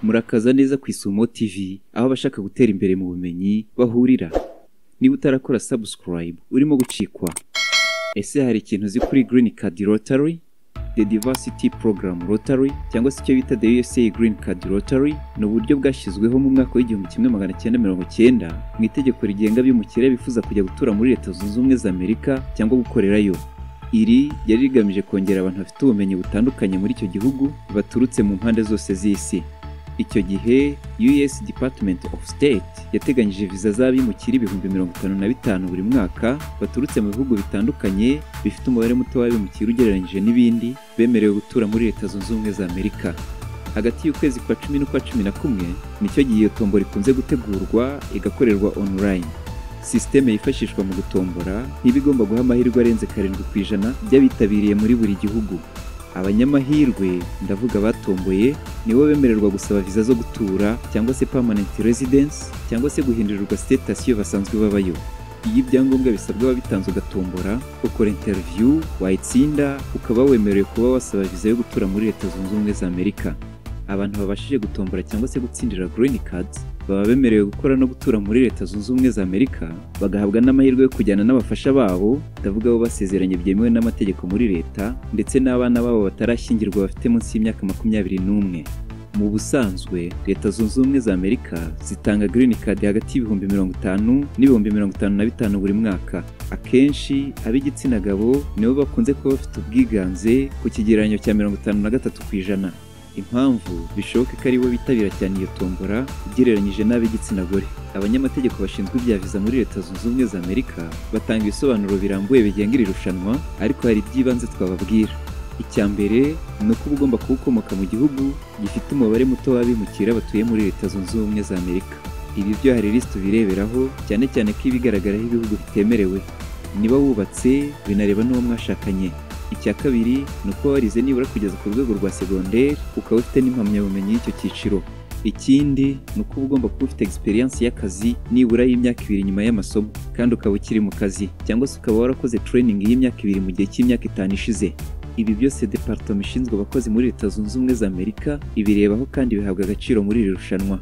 Murakaza neza ku Isumo TV, aho abashaka gutera imbere mu bumenyi bahurira. Niba utarakora subscribe, urimo gucikwa. Ese hari ikintu uzi kuri Green Card Rotary, The Diversity Program Rotary, cyangwa se icyo bita The USA Green Card Rotary? Ni uburyo bwashyizweho mu mwaka w'1990 mu itegeko rigenga abimukira bifuza kujya gutura muri Leta Zunze Ubumwe za Amerika cyangwa gukorerayo. Iri yari rigamije kongera abantu bafite ubumenyi butandukanye muri icyo gihugu baturutse mu mpande zose z'isi. Icyo gihe US Department of State yateganyije viza z'abimukira 50,055 buri mwaka baturutse mu bihugu bitandukanye bifite umubare muto w'abimukira ugereranyije n'ibindi bemerewe gutura muri Leta Zunze Ubumwe za Amerika. Hagati y'ukwezi kwa 10 n'ukwa 11 nicyo gihe iyo tombora ikunze gutegurwa igakorerwa online. Systeme yifashishwa mu gutombora ntibigomba guha amahirwe arenze 7% by'abitabiriye muri buri gihugu. Abanyamahirwe ndavuga batomboye nibo bemererwa gusaba viza zo gutura cyangwa se permanent residence cyangwa se guhindurirwa status iyo basanzwe babayo. Iyi byangombwa bisabwa bitanzwe gatombora, ukora interview, wayitsinda ukaba wemerewe kuba wasaba viza yo gutura muri Leta Zunze Ubumwe za Amerika. Abantu babashije gutombora cyangwa se gutsindira green cards baba bemerewe gukora no gutura muri Leta Zunze Ubumwe za Amerika, bagahabwa n'amahirwe yo kujyana n'abafasha babo, ndavuga abo basezeranye byemewe n'amategeko muri leta, ndetse n'abana babo batarashyingirwa bafite munsi y'imyaka 21. Mu busanzwe Leta Zunze Ubumwe za Amerika zitanga green card hagati y'ibihumbi 50 n'ibihumbi 55 buri mwaka. Akenshi ab'igitsina gabo nibo bakunze kuba bafite ubwiganze ku kigereranyo cya 53%. Impamvu bishoboka ko aribo bitabira cyane iyo tombora ugereranyije n'ab'igitsina gore. Abanyamategeko bashinzwe ibya viza muri Leta Zunze Ubumwe za Amerika batanga ibisobanuro birambuye bigenga iri rushanwa, ariko hari iby'ibanze twababwira. Icya mbere ni uko ugomba kuba ukomoka mu gihugu gifite umubare muto w'abimukira batuye muri Leta Zunze Ubumwe za Amerika. Ibi byo hari list bireberaho, cyane cyane ko ibigaragaraho ibihugu bitemerewe. Niba wubatse binareba n'uwo mwashakanye. Icya kabiri ni uko warize nibura kugeza ku rwego rwa secondaire ukaba ufite n'impamyabumenyi y'icyo cyiciro. Ikindi ni uko ugomba kuba ufite experience y'akazi nibura y'imyaka 2 nyuma y'amasomo, kandi ukaba ukiri mu kazi, cyangwa se ukaba warakoze training y'imyaka 2 mu gihe cy'imyaka 5 ishize. Ibi byose department ishinzwe abakozi muri Leta Zunze Ubumwe za Amerika ibirebaho kandi bihabwa agaciro muri iri rushanwa.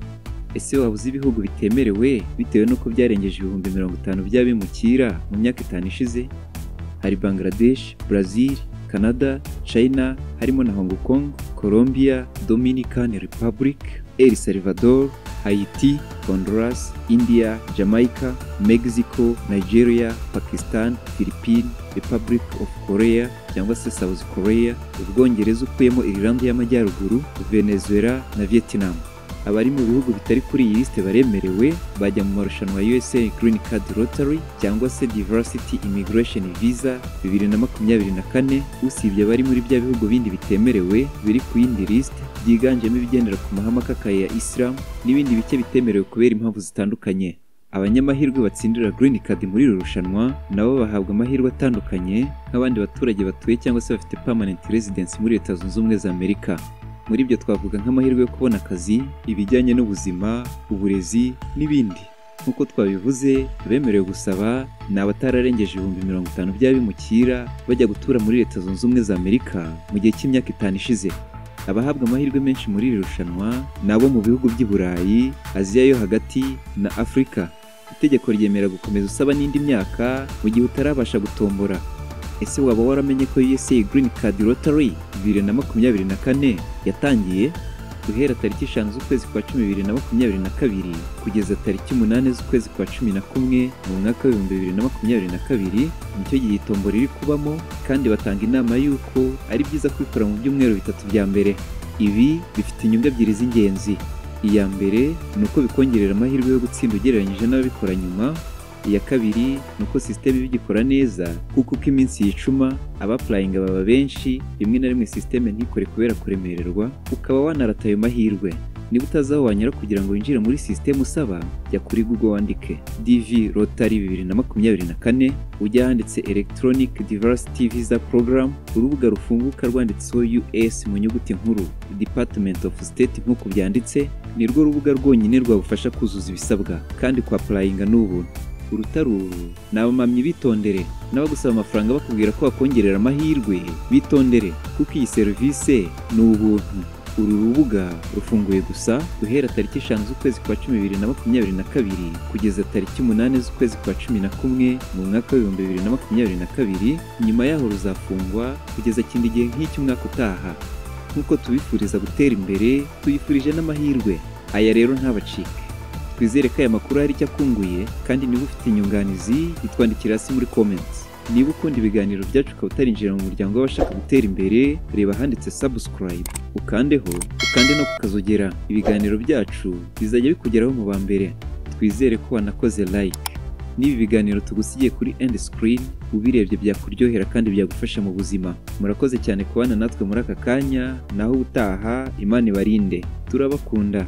Ese waba uzi ibihugu bitemerewe bitewe n'uko byarengeje 50,000 by'abimukira mu myaka 5 ishize? Hari Bangladesh, Brazil, Canada, China, harimo na Hong Kong, Colombia, Dominican Republic, El Salvador, Haiti, Honduras, India, Jamaica, Mexico, Nigeria, Pakistan, Philippines, Republic of Korea cyangwa se South Korea, Ubwongereza ukuyemo Ireland y'Amajyaruguru, Venezuela na Vietnam. Abari mu bihugu bitari kuri iyi liste baremerewe bajya mu marushanwa USA Green Card Rotary cyangwa se Diversity Immigration Visa 2024, usibye abari muri bya bihugu bindi bitemerewe biri ku yindi list, byiganjemo ibigendera ku mahame akakaye ya Islam n'ibindi bike bitemerewe kubera impamvu zitandukanye. Abanyamahirwe batsindira Green Card muri iri rushanwa nabo bahabwa amahirwe atandukanye nk'abandi baturage batuye cyangwa se bafite permanent residence muri Leta Zunze Ubumwe za Amerika. Muri ibyo twavuga nk'amahirwe yo kubona akazi, ibijyanye n'ubuzima, uburezi n'ibindi. Nk'uko twabivuze, bemerewe gusaba ni abatararengeje 50,000 by'abimukira bajya gutura muri Leta Zunze Ubumwe za Amerika mu gihe cy'imyaka 5 ishize. Abahabwa amahirwe menshi muri iri rushanwa ni abo mu bihugu by'i Burayi, Aziya yo hagati na Afurika. Itegeko ryemera gukomeza usaba n'indi myaka mu gihe utarabasha gutombora. Ese waba waramenye ko USA Green Card Rotary 2024 yatangiye guhera tariki 5 z'ukwezi kwa 10 2022 kugeza tariki 8 z'ukwezi kwa 11 mu mwaka wa 2022? Nicyo gihe tombora iri kubamo, kandi batanga inama y'uko ari byiza kwikora mu byumweru 3 bya mbere. Ibi bifite inyungu ebyiri z'ingenzi. Iya mbere ni uko bikongerera amahirwe yo gutsinda ugereranyije n'ababikora nyuma. Iya kabiri ni uko systeme bigikora neza, kuko uko iminsi yicuma abaplayinga baba benshi, rimwe na rimwe systeme ntikore kubera kuremererwa, ukaba wanarata ayo mahirwe. Niba utazi aho wanyura kugira ngo winjire muri systeme usaba, jya kuri Google wandike DV Rotary 2024, ujya handitse Electronic Diversity Visa Program, urubuga rufunguka rwanditseho US mu nyuguti nkuru, Department of State nk'uko byanditse, ni rwo rubuga rwonyine rwagufasha kuzuza ibisabwa, kandi kwa applyinga n'ubuntu. Urutaruru nabamamye bitondere, n'abagusaba amafaranga bakubwira ko bakongerera amahirwe bitondere, kuko iyi service ni ubuntu. Uru rubuga rufunguye gusa guhera tariki 5 z'ukwezi kwa 10/2022 kugeza tariki 8 z'ukwezi kwa 11 mu mwaka wa 2022. Nyuma yaho ruzafungwa kugeza kindi gihe nk'icy'umwaka utaha. Nk'uko tubifuriza gutera imbere, tuyifurije n'amahirwe. Aya rero ntabacike. Twizere ko aya makuru hari icyo akunguye, kandi niba ufite inyunganizi bitwandikira hasi muri comments. Niba ukunda ibiganiro byacu ukaba utarinjira mu muryango w'abashaka gutera imbere, reba handitse subscribe, ukande no kukazogera. Ibiganiro byacu bizajya bikugeraho mu ba mbere. Twizere ko wanakoze like. Niba ibiganiro tugusigiye kuri end screen, ubirebye byakuryohera kandi byagufasha mu buzima. Murakoze cyane kubana natwe muri aka kanya, naho utaha Imana ibarinde. Turabakunda.